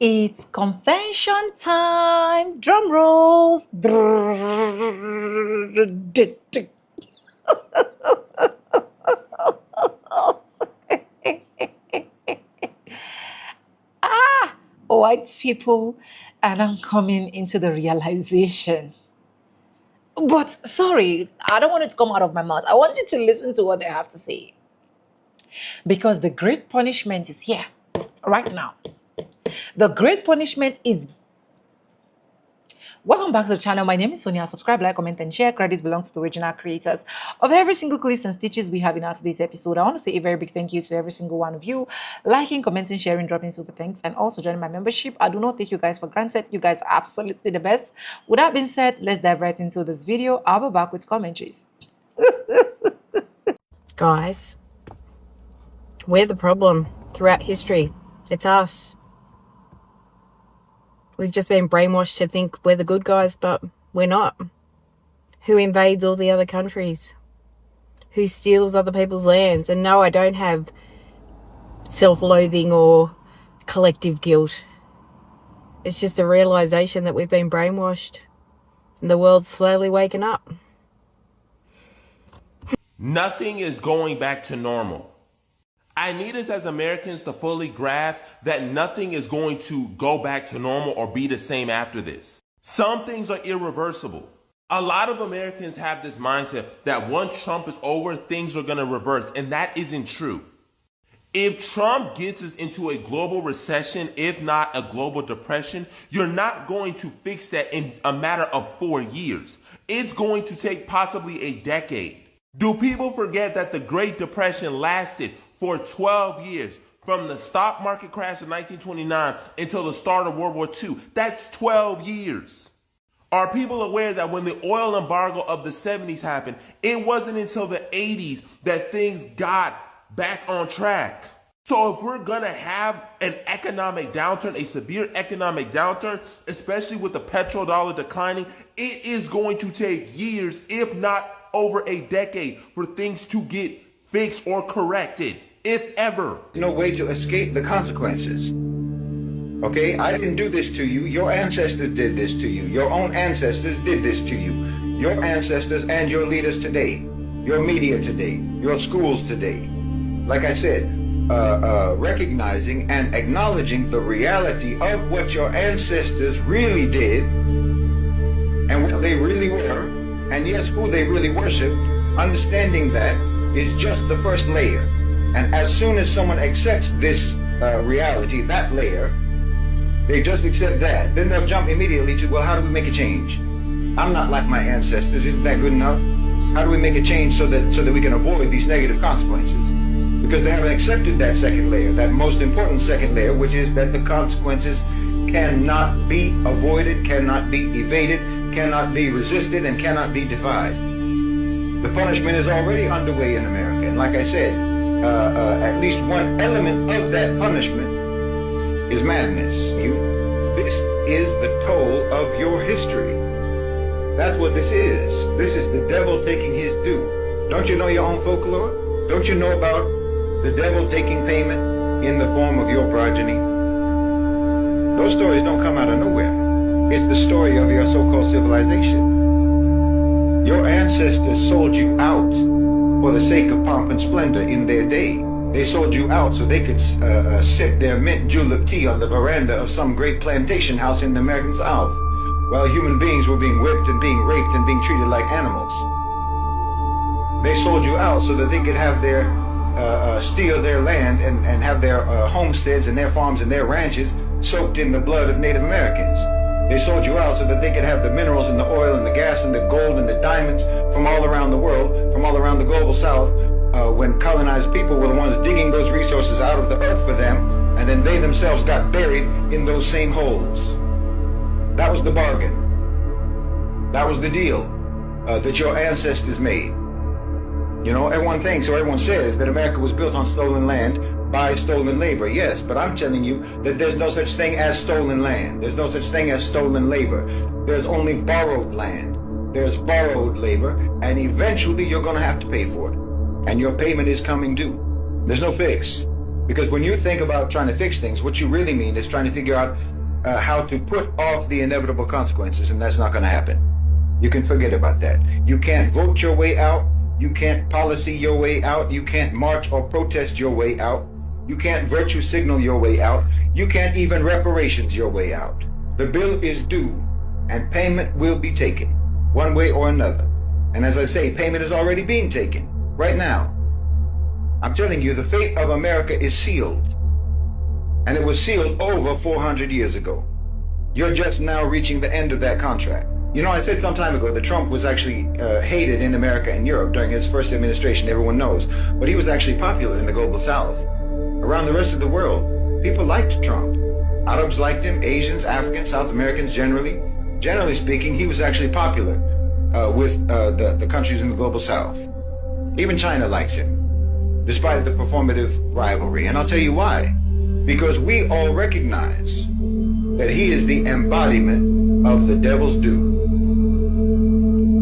It's confession time. Drum rolls. White people are now coming into the realization. But sorry, I don't want it to come out of my mouth. I want you to listen to what they have to say. Because the great punishment is here, right now. The great punishment is. Welcome back to the channel. My name is Sonia. Subscribe, like, comment, and share. Credits belongs to the original creators of every single clips and stitches we have in our today's episode. I want to say a very big thank you to every single one of you. Liking, commenting, sharing, dropping super thanks, and also joining my membership. I do not take you guys for granted. You guys are absolutely the best. With that being said, let's dive right into this video. I'll be back with commentaries. Guys, we're the problem throughout history. It's us. We've just been brainwashed to think we're the good guys, but we're not. Who invades all the other countries? Who steals other people's lands? And no, I don't have self-loathing or collective guilt. It's just a realization that we've been brainwashed and the world's slowly waking up. Nothing is going back to normal. I need us as Americans to fully grasp that nothing is going to go back to normal or be the same after this. Some things are irreversible. A lot of Americans have this mindset that once Trump is over, things are going to reverse, and that isn't true. If Trump gets us into a global recession, if not a global depression, you're not going to fix that in a matter of 4 years. It's going to take possibly a decade. Do people forget that the Great Depression lasted for 12 years, from the stock market crash of 1929 until the start of World War II? That's 12 years. Are people aware that when the oil embargo of the 70s happened, it wasn't until the 80s that things got back on track? So if we're going to have an economic downturn, a severe economic downturn, especially with the petrodollar declining, it is going to take years, if not over a decade, for things to get fixed or corrected, if ever. No way to escape the consequences. Okay, I didn't do this to you. Your ancestors did this to you. Your own ancestors did this to you. Your ancestors and your leaders today, your media today, your schools today. Like I said, recognizing and acknowledging the reality of what your ancestors really did and what they really were, and yes, who they really worshiped. Understanding that is just the first layer. And as soon as someone accepts this reality, that layer, they just accept that, then they'll jump immediately to, well, how do we make a change? I'm not like my ancestors. Isn't that good enough? How do we make a change so that we can avoid these negative consequences? Because they haven't accepted that second layer, that most important second layer, which is that the consequences cannot be avoided, cannot be evaded, cannot be resisted, and cannot be defied. The punishment is already underway in America. And like I said, at least one element of that punishment is madness. This is the toll of your history. That's what this is. This is the devil taking his due. Don't you know your own folklore? Don't you know about the devil taking payment in the form of your progeny? Those stories don't come out of nowhere. It's the story of your so-called civilization. Your ancestors sold you out for the sake of pomp and splendor in their day. They sold you out so they could sip their mint julep tea on the veranda of some great plantation house in the American South, while human beings were being whipped and being raped and being treated like animals. They sold you out so that they could have their, steal their land and have their homesteads and their farms and their ranches soaked in the blood of Native Americans. They sold you out so that they could have the minerals and the oil and the gas and the gold and the diamonds from all around the world, from all around the global South, when colonized people were the ones digging those resources out of the earth for them, and then they themselves got buried in those same holes. That was the bargain. That was the deal that your ancestors made. You know, everyone thinks, or everyone says, that America was built on stolen land by stolen labor. Yes, but I'm telling you that there's no such thing as stolen land. There's no such thing as stolen labor. There's only borrowed land. There's borrowed labor, and eventually you're going to have to pay for it. And your payment is coming due. There's no fix. Because when you think about trying to fix things, what you really mean is trying to figure out how to put off the inevitable consequences, and that's not going to happen. You can forget about that. You can't vote your way out. You can't policy your way out. You can't march or protest your way out. You can't virtue signal your way out. You can't even reparations your way out. The bill is due, and payment will be taken, one way or another. And as I say, payment is already being taken, right now. I'm telling you, the fate of America is sealed. And it was sealed over 400 years ago. You're just now reaching the end of that contract. You know, I said some time ago that Trump was actually hated in America and Europe during his first administration, everyone knows. But he was actually popular in the global South. Around the rest of the world, people liked Trump. Arabs liked him, Asians, Africans, South Americans generally. Generally speaking, he was actually popular with the countries in the global South. Even China likes him, despite the performative rivalry. And I'll tell you why. Because we all recognize that he is the embodiment of the devil's due.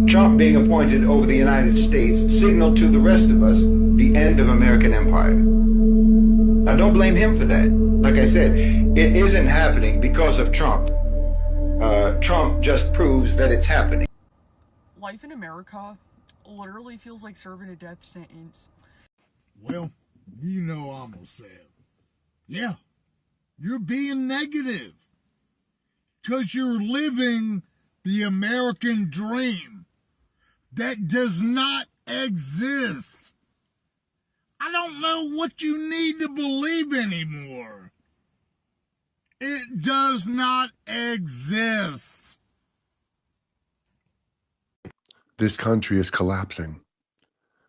Trump being appointed over the United States signaled to the rest of us the end of American empire. Now don't blame him for that. Like I said, it isn't happening because of Trump. Trump just proves that it's happening. Life in America literally feels like serving a death sentence. Well, you know I'm gonna say it. Yeah, you're being negative. 'Cause you're living the American dream that does not exist. I don't know what you need to believe anymore. It does not exist. This country is collapsing.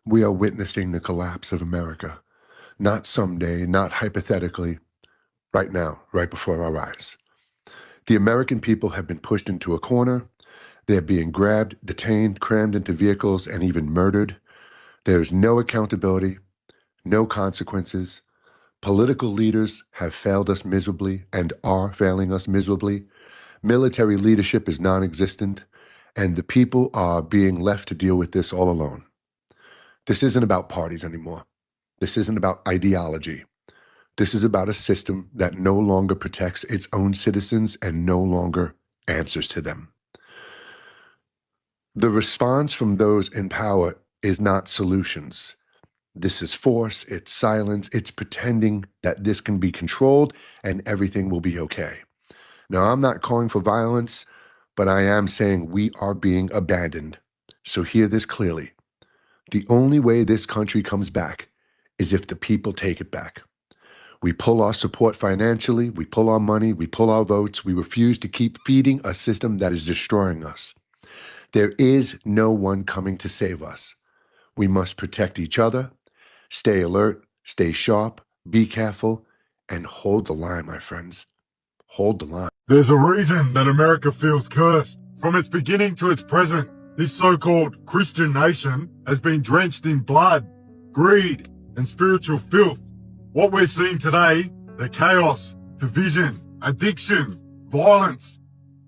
We are witnessing the collapse of America. Not someday, not hypothetically, right now, right before our eyes. The American people have been pushed into a corner. They're being grabbed, detained, crammed into vehicles, and even murdered. There's no accountability, no consequences. Political leaders have failed us miserably and are failing us miserably. Military leadership is non-existent, and the people are being left to deal with this all alone. This isn't about parties anymore. This isn't about ideology. This is about a system that no longer protects its own citizens and no longer answers to them. The response from those in power is not solutions. This is force, it's silence, it's pretending that this can be controlled and everything will be okay. Now, I'm not calling for violence, but I am saying we are being abandoned. So hear this clearly. The only way this country comes back is if the people take it back. We pull our support financially, we pull our money, we pull our votes, we refuse to keep feeding a system that is destroying us. There is no one coming to save us. We must protect each other, stay alert, stay sharp, be careful, and hold the line, my friends. Hold the line. There's a reason that America feels cursed. From its beginning to its present, this so-called Christian nation has been drenched in blood, greed, and spiritual filth. What we're seeing today, the chaos, division, addiction, violence,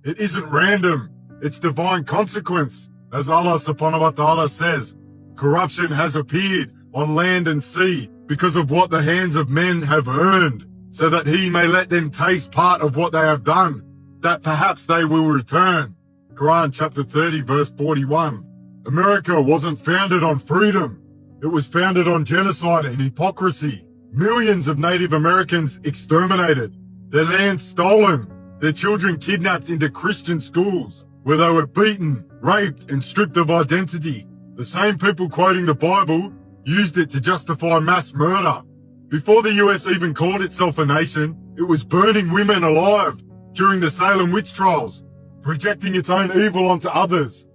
it isn't random. It's divine consequence. As Allah subhanahu wa ta'ala says, corruption has appeared on land and sea because of what the hands of men have earned, so that he may let them taste part of what they have done, that perhaps they will return. Quran chapter 30 verse 41. America wasn't founded on freedom. It was founded on genocide and hypocrisy. Millions of Native Americans exterminated, their land stolen, their children kidnapped into Christian schools, where they were beaten, raped, and stripped of identity. The same people quoting the Bible used it to justify mass murder. Before the US even called itself a nation, it was burning women alive during the Salem witch trials, projecting its own evil onto others.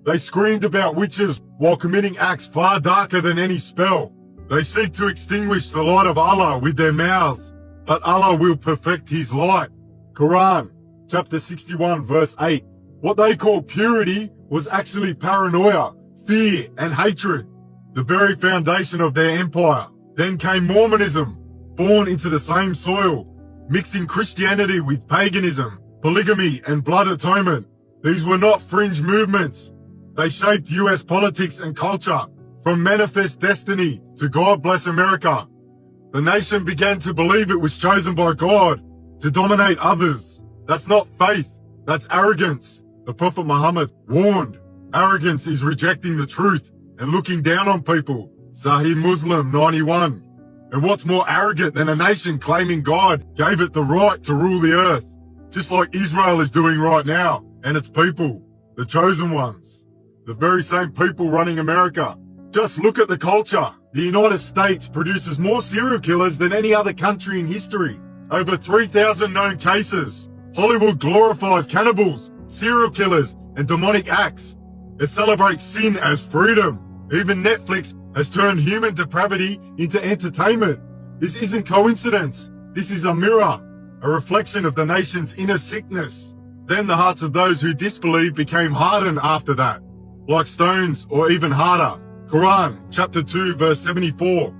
They screamed about witches while committing acts far darker than any spell. They seek to extinguish the light of Allah with their mouths, but Allah will perfect his light. Quran, chapter 61, verse 8. What they call purity was actually paranoia, fear, and hatred, the very foundation of their empire. Then came Mormonism, born into the same soil, mixing Christianity with paganism, polygamy, and blood atonement. These were not fringe movements. They shaped US politics and culture, from Manifest Destiny to God Bless America. The nation began to believe it was chosen by God to dominate others. That's not faith, that's arrogance. The Prophet Muhammad warned, arrogance is rejecting the truth and looking down on people. Sahih Muslim 91. And what's more arrogant than a nation claiming God gave it the right to rule the earth, just like Israel is doing right now, and its people, the chosen ones, the very same people running America. Just look at the culture. The United States produces more serial killers than any other country in history. Over 3,000 known cases. Hollywood glorifies cannibals, serial killers, and demonic acts. It celebrates sin as freedom. Even Netflix has turned human depravity into entertainment. This isn't coincidence. This is a mirror, a reflection of the nation's inner sickness. Then the hearts of those who disbelieve became hardened after that, like stones or even harder. Quran, chapter 2, verse 74.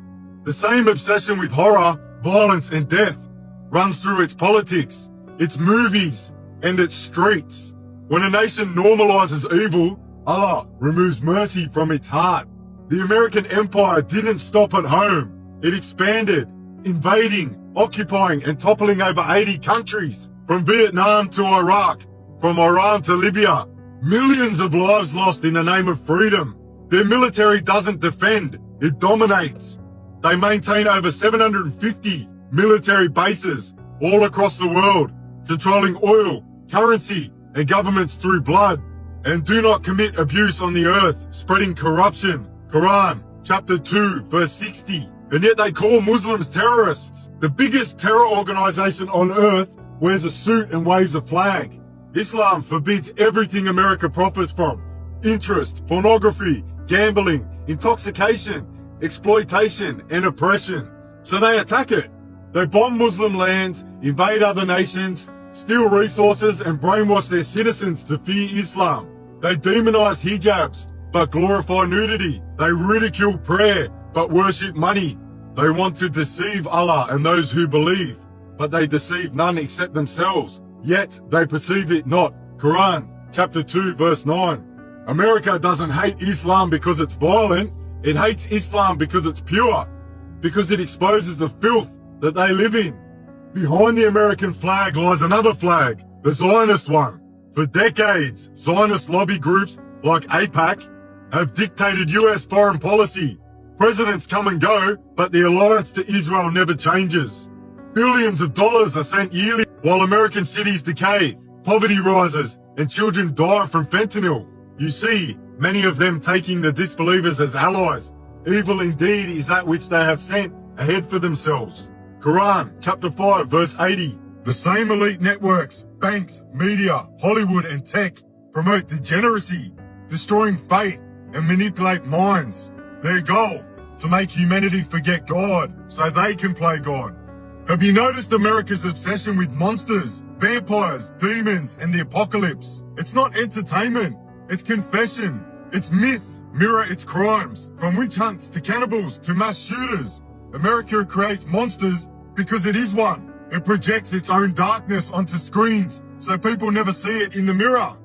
The same obsession with horror, violence, and death runs through its politics, its movies, and its streets. When a nation normalizes evil, Allah removes mercy from its heart. The American empire didn't stop at home. It expanded, invading, occupying, and toppling over 80 countries, from Vietnam to Iraq, from Iran to Libya. Millions of lives lost in the name of freedom. Their military doesn't defend, it dominates. They maintain over 750 military bases all across the world, controlling oil, currency, and governments through blood, and do not commit abuse on the earth, spreading corruption. Quran, chapter 2, verse 60. And yet they call Muslims terrorists. The biggest terror organization on earth wears a suit and waves a flag. Islam forbids everything America profits from. Interest, pornography, gambling, intoxication, exploitation, and oppression. So they attack it. They bomb Muslim lands, invade other nations, steal resources, and brainwash their citizens to fear Islam. They demonize hijabs, but glorify nudity. They ridicule prayer, but worship money. They want to deceive Allah and those who believe, but they deceive none except themselves. Yet they perceive it not. Quran, chapter 2, verse 9. America doesn't hate Islam because it's violent. It hates Islam because it's pure, because it exposes the filth that they live in. Behind the American flag lies another flag, the Zionist one. For decades, Zionist lobby groups like AIPAC have dictated US foreign policy. Presidents come and go, but the alliance to Israel never changes. Billions of dollars are sent yearly while American cities decay, poverty rises, and children die from fentanyl. You see, many of them taking the disbelievers as allies. Evil indeed is that which they have sent ahead for themselves. Quran, chapter 5, verse 80. The same elite networks, banks, media, Hollywood, and tech promote degeneracy, destroying faith, and manipulate minds. Their goal, to make humanity forget God so they can play God. Have you noticed America's obsession with monsters, vampires, demons, and the apocalypse? It's not entertainment. It's confession. Its myths mirror its crimes, from witch hunts to cannibals to mass shooters. America creates monsters because it is one. It projects its own darkness onto screens so people never see it in the mirror.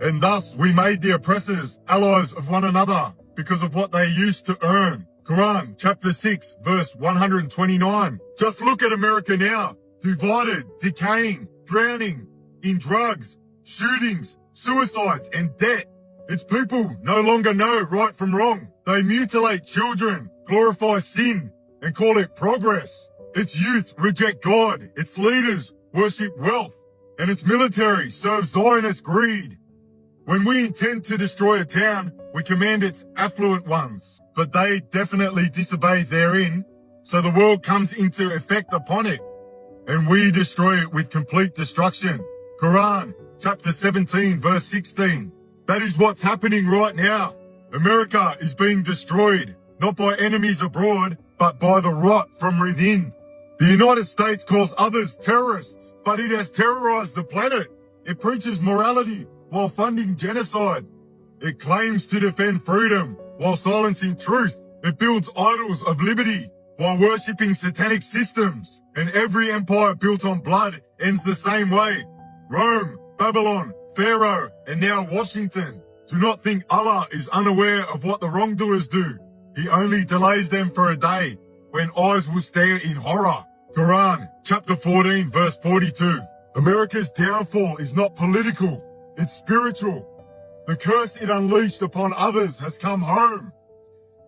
And thus we made the oppressors allies of one another because of what they used to earn. Quran, chapter 6, verse 129. Just look at America now, divided, decaying, drowning in drugs, shootings, suicides, and debt. Its people no longer know right from wrong. They mutilate children, glorify sin, and call it progress. Its youth reject God, its leaders worship wealth, and its military serves Zionist greed. When we intend to destroy a town, we command its affluent ones, but they definitely disobey therein, so the world comes into effect upon it, and we destroy it with complete destruction. Quran, chapter 17, verse 16. That is what's happening right now. America is being destroyed, not by enemies abroad, but by the rot from within. The United States calls others terrorists, but it has terrorized the planet. It preaches morality while funding genocide. It claims to defend freedom while silencing truth. It builds idols of liberty while worshipping satanic systems. And every empire built on blood ends the same way. Rome, Babylon, Pharaoh, and now Washington. Do not think Allah is unaware of what the wrongdoers do. He only delays them for a day. when eyes will stare in horror. Quran, chapter 14, verse 42. America's downfall is not political, it's spiritual. The curse it unleashed upon others has come home.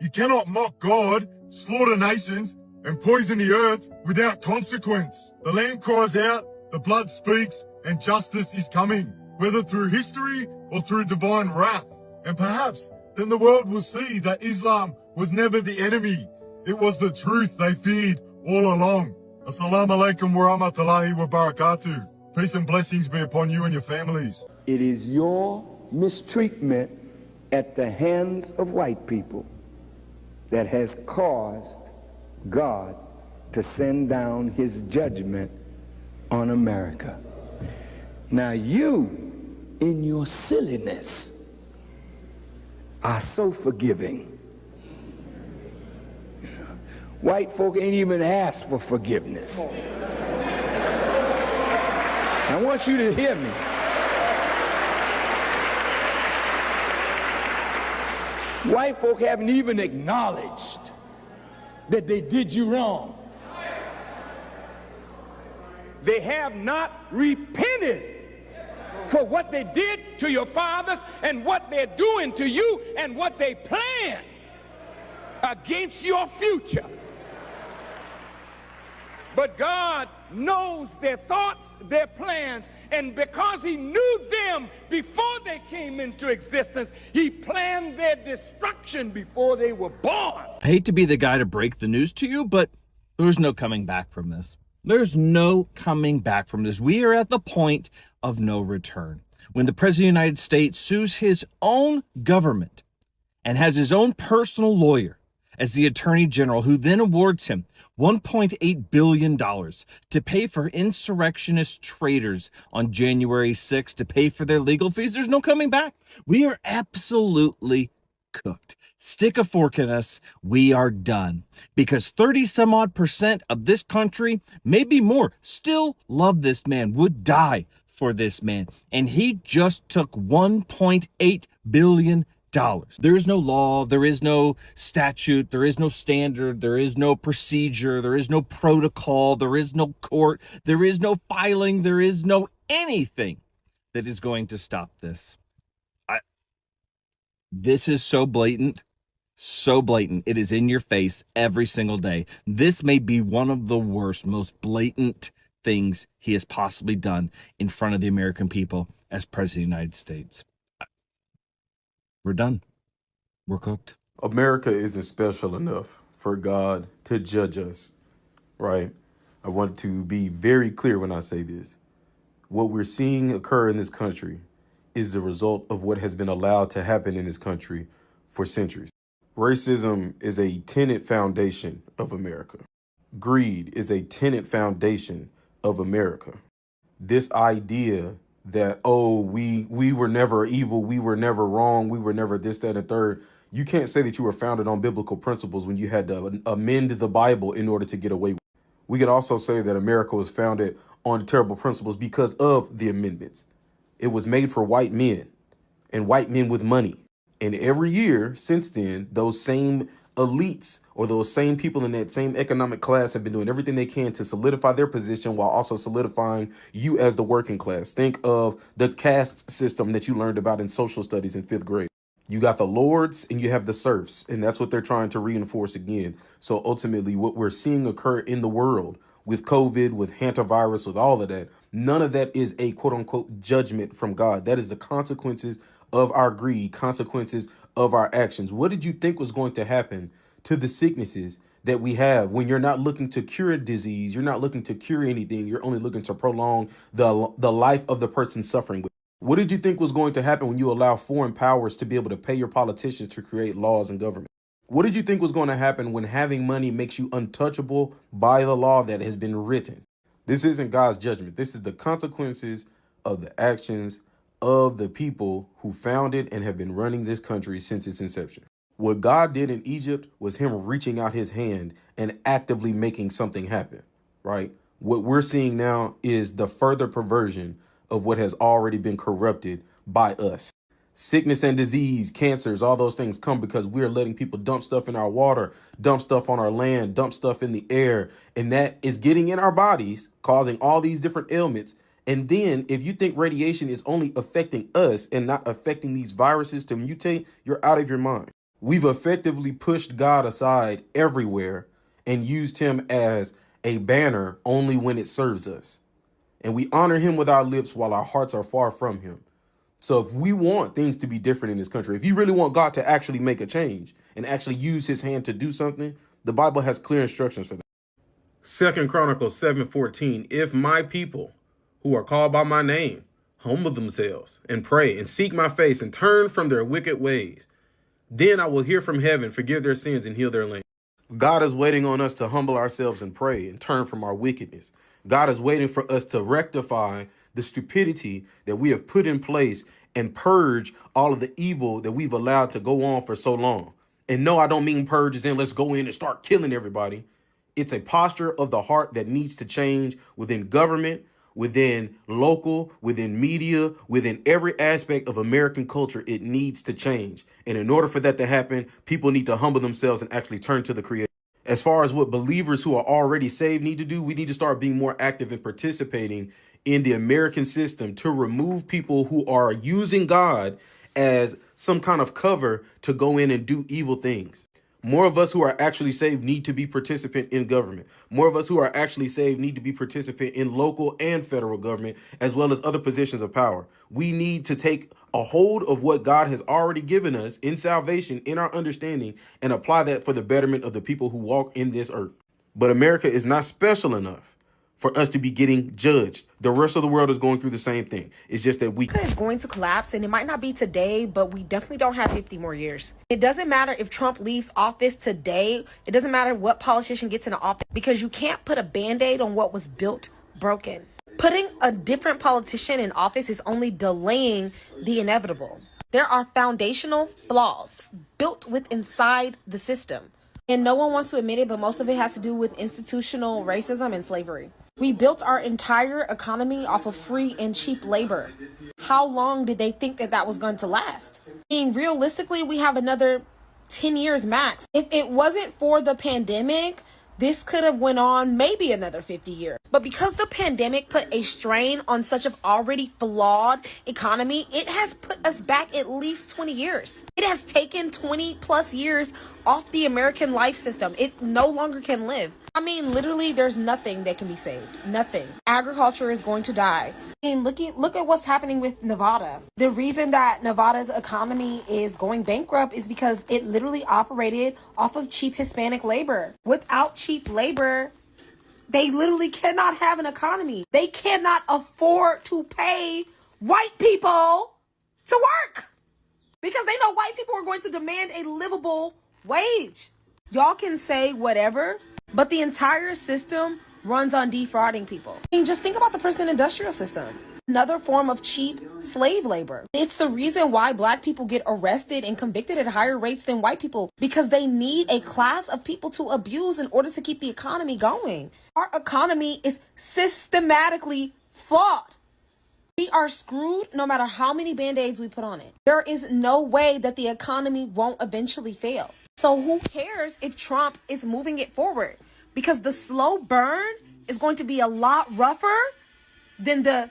You cannot mock God, slaughter nations, and poison the earth without consequence. The land cries out, the blood speaks, and justice is coming, whether through history or through divine wrath. And perhaps then the world will see that Islam was never the enemy. It was the truth they feared all along. Assalamu alaikum wa rahmatullahi wa barakatuh. Peace and blessings be upon you and your families. It is your mistreatment at the hands of white people that has caused God to send down his judgment on America. Now you, in your silliness, are so forgiving. White folk ain't even asked for forgiveness. I want you to hear me. White folk haven't even acknowledged that they did you wrong. They have not repented for what they did to your fathers and what they're doing to you and what they plan against your future. But God knows their thoughts, their plans, and because he knew them before they came into existence, he planned their destruction before they were born. I hate to be the guy to break the news to you, but there's no coming back from this. There's no coming back from this. We are at the point of no return. When the President of the United States sues his own government and has his own personal lawyer as the Attorney General, who then awards him $1.8 billion to pay for insurrectionist traitors on January 6th to pay for their legal fees, there's no coming back. We are absolutely cooked. Stick a fork in us. We are done. Because 30 some odd % of this country, maybe more, still love this man, would die for this man. And he just took $1.8 billion. There is no law, there is no statute, there is no standard, there is no procedure, there is no protocol, there is no court, there is no filing, there is no anything that is going to stop this. This is so blatant, so blatant. It is in your face every single day. This may be one of the worst, most blatant things he has possibly done in front of the American people as President of the United States. We're done. We're cooked. America isn't special enough for God to judge us, right? I want to be very clear when I say this. What we're seeing occur in this country is the result of what has been allowed to happen in this country for centuries. Racism is a tenet foundation of America. Greed is a tenet foundation of America. This idea that, oh, we were never evil, we were never wrong, we were never this, that, and the third. You can't say that you were founded on biblical principles when you had to amend the Bible in order to get away with it. We could also say that America was founded on terrible principles because of the amendments. It was made for white men and white men with money. And every year since then, those same elites or those same people in that same economic class have been doing everything they can to solidify their position while also solidifying you as the working class. Think of the caste system that you learned about in social studies in 5th grade. You got the lords and you have the serfs, and that's what they're trying to reinforce again. So ultimately, what we're seeing occur in the world with COVID, with hantavirus, with all of that, none of that is a quote unquote judgment from God. That is the consequences of our greed, consequences of our actions. What did you think was going to happen to the sicknesses that we have when you're not looking to cure a disease? You're not looking to cure anything. You're only looking to prolong the life of the person suffering with. What did you think was going to happen when you allow foreign powers to be able to pay your politicians to create laws and government? What did you think was going to happen when having money makes you untouchable by the law that has been written? This isn't God's judgment. This is the consequences of the actions of the people who founded and have been running this country since its inception. What God did in Egypt was him reaching out his hand and actively making something happen, right? What we're seeing now is the further perversion of what has already been corrupted by us. Sickness and disease, cancers, all those things come because we're letting people dump stuff in our water, dump stuff on our land, dump stuff in the air. And that is getting in our bodies, causing all these different ailments. And then if you think radiation is only affecting us and not affecting these viruses to mutate, you're out of your mind. We've effectively pushed God aside everywhere and used him as a banner only when it serves us. And we honor him with our lips while our hearts are far from him. So if we want things to be different in this country, if you really want God to actually make a change and actually use his hand to do something, the Bible has clear instructions for that. 2 Chronicles 7:14, if my people who are called by my name humble themselves and pray and seek my face and turn from their wicked ways, then I will hear from heaven, forgive their sins and heal their land. God is waiting on us to humble ourselves and pray and turn from our wickedness. God is waiting for us to rectify the stupidity that we have put in place and purge all of the evil that we've allowed to go on for so long. And no, I don't mean purge as in let's go in and start killing everybody. It's a posture of the heart that needs to change within government, within local, within media, within every aspect of American culture. It needs to change. And in order for that to happen, people need to humble themselves and actually turn to the Creator. As far as what believers who are already saved need to do, we need to start being more active and participating in the American system to remove people who are using God as some kind of cover to go in and do evil things. More of us who are actually saved need to be participant in government. More of us who are actually saved need to be participant in local and federal government, as well as other positions of power. We need to take a hold of what God has already given us in salvation, in our understanding, and apply that for the betterment of the people who walk in this earth. But America is not special enough for us to be getting judged. The rest of the world is going through the same thing. It's just that we is going to collapse, and it might not be today, but we definitely don't have 50 more years. It doesn't matter if Trump leaves office today. It doesn't matter what politician gets into office, because you can't put a band-aid on what was built broken. Putting a different politician in office is only delaying the inevitable. There are foundational flaws built within inside the system. And no one wants to admit it, but most of it has to do with institutional racism and slavery. We built our entire economy off of free and cheap labor. How long did they think that that was going to last? I mean, realistically, we have another 10 years max. If it wasn't for the pandemic, this could have went on maybe another 50 years. But because the pandemic put a strain on such an already flawed economy, it has put us back at least 20 years. It has taken 20 plus years off the American life system. It no longer can live. I mean, literally, there's nothing that can be saved. Nothing. Agriculture is going to die. I mean, look at what's happening with Nevada. The reason that Nevada's economy is going bankrupt is because it literally operated off of cheap Hispanic labor. Without cheap labor, they literally cannot have an economy. They cannot afford to pay white people to work because they know white people are going to demand a livable wage. Y'all can say whatever, but the entire system runs on defrauding people. I mean, just think about the prison industrial system. Another form of cheap slave labor. It's the reason why black people get arrested and convicted at higher rates than white people, because they need a class of people to abuse in order to keep the economy going. Our economy is systematically flawed. We are screwed no matter how many band-aids we put on it. There is no way that the economy won't eventually fail. So who cares if Trump is moving it forward? Because the slow burn is going to be a lot rougher than the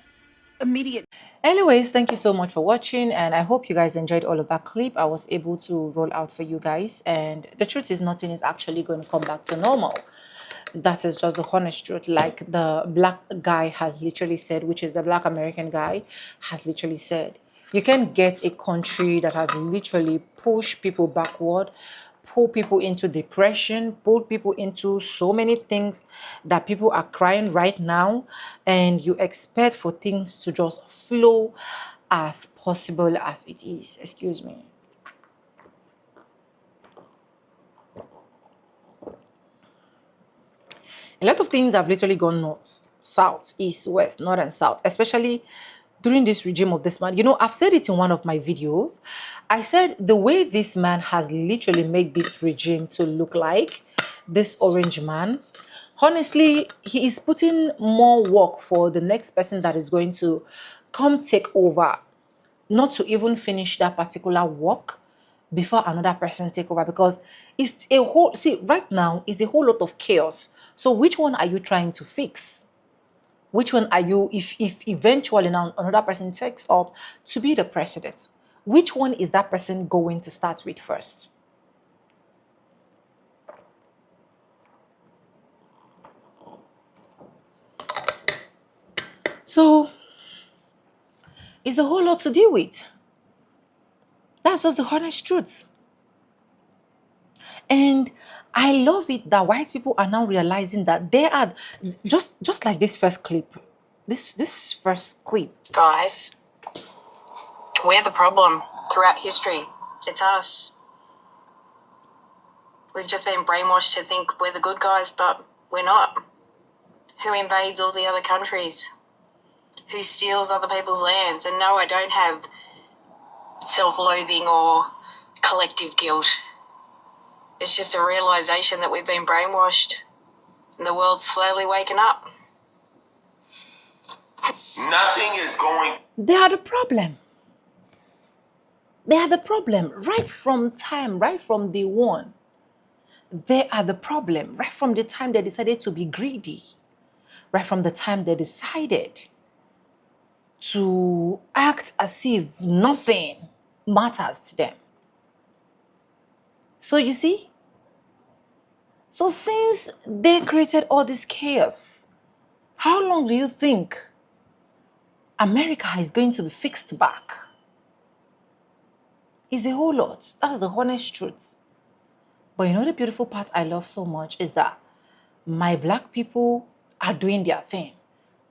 immediate. Anyways, thank you so much for watching, and I hope you guys enjoyed all of that clip I was able to roll out for you guys. And the truth is, nothing is actually going to come back to normal. That is just the honest truth. Like the black guy has literally said, which is the black American guy has literally said, you can get a country that has literally pushed people backward, pull people into depression, pull people into so many things that people are crying right now, and you expect for things to just flow as possible as it is. Excuse me. A lot of things have literally gone north, south, east, west, north and south, especially during this regime of this man. You know, I've said it in one of my videos. I said the way this man has literally made this regime to look like, this orange man, honestly, he is putting more work for the next person that is going to come take over not to even finish that particular work before another person take over, because it's a whole, see, right now is a whole lot of chaos. So which one are you trying to fix? Which one are you, if eventually now another person takes up to be the president, which one is that person going to start with first? So it's a whole lot to deal with. That's just the honest truth. And I love it that white people are now realizing that they are just like this first clip. This first clip. Guys, we're the problem throughout history. It's us. We've just been brainwashed to think we're the good guys, but we're not. Who invades all the other countries? Who steals other people's lands? And no, I don't have self-loathing or collective guilt. It's just a realization that we've been brainwashed and the world's slowly waking up. Nothing is going. They are the problem. They are the problem right from time, right from day one. They are the problem right from the time they decided to be greedy, right from the time they decided to act as if nothing matters to them. So you see, so since they created all this chaos, how long do you think America is going to be fixed back? It's a whole lot. That's the honest truth. But you know the beautiful part I love so much is that my black people are doing their thing.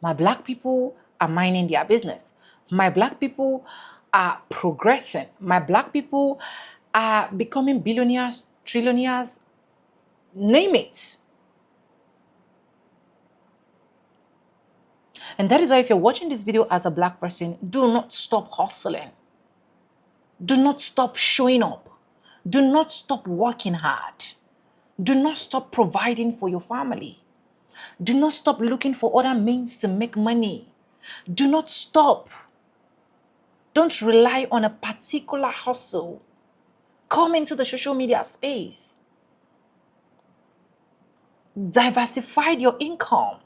My black people are minding their business. My black people are progressing. My black people are becoming billionaires, trillionaires, name it. And that is why if you're watching this video as a black person, do not stop hustling. Do not stop showing up. Do not stop working hard. Do not stop providing for your family. Do not stop looking for other means to make money. Do not stop. Don't rely on a particular hustle. Come into the social media space. Diversify your income.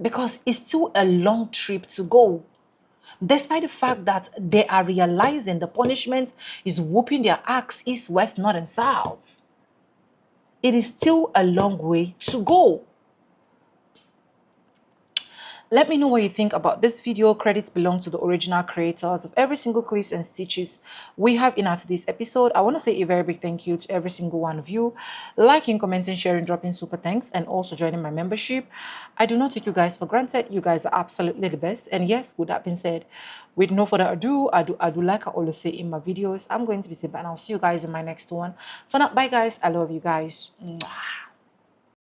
Because it's still a long trip to go. Despite the fact that they are realizing the punishment is whooping their axe east, west, north, and south, it is still a long way to go. Let me know what you think about this video. Credits belong to the original creators of every single clips and stitches we have in today's episode. I want to say a very big thank you to every single one of you. Liking, commenting, sharing, dropping super thanks, and also joining my membership. I do not take you guys for granted. You guys are absolutely the best. And yes, with that being said, with no further ado, I do like I always say in my videos, I'm going to be simple, and I'll see you guys in my next one. For now, bye guys. I love you guys. Mwah.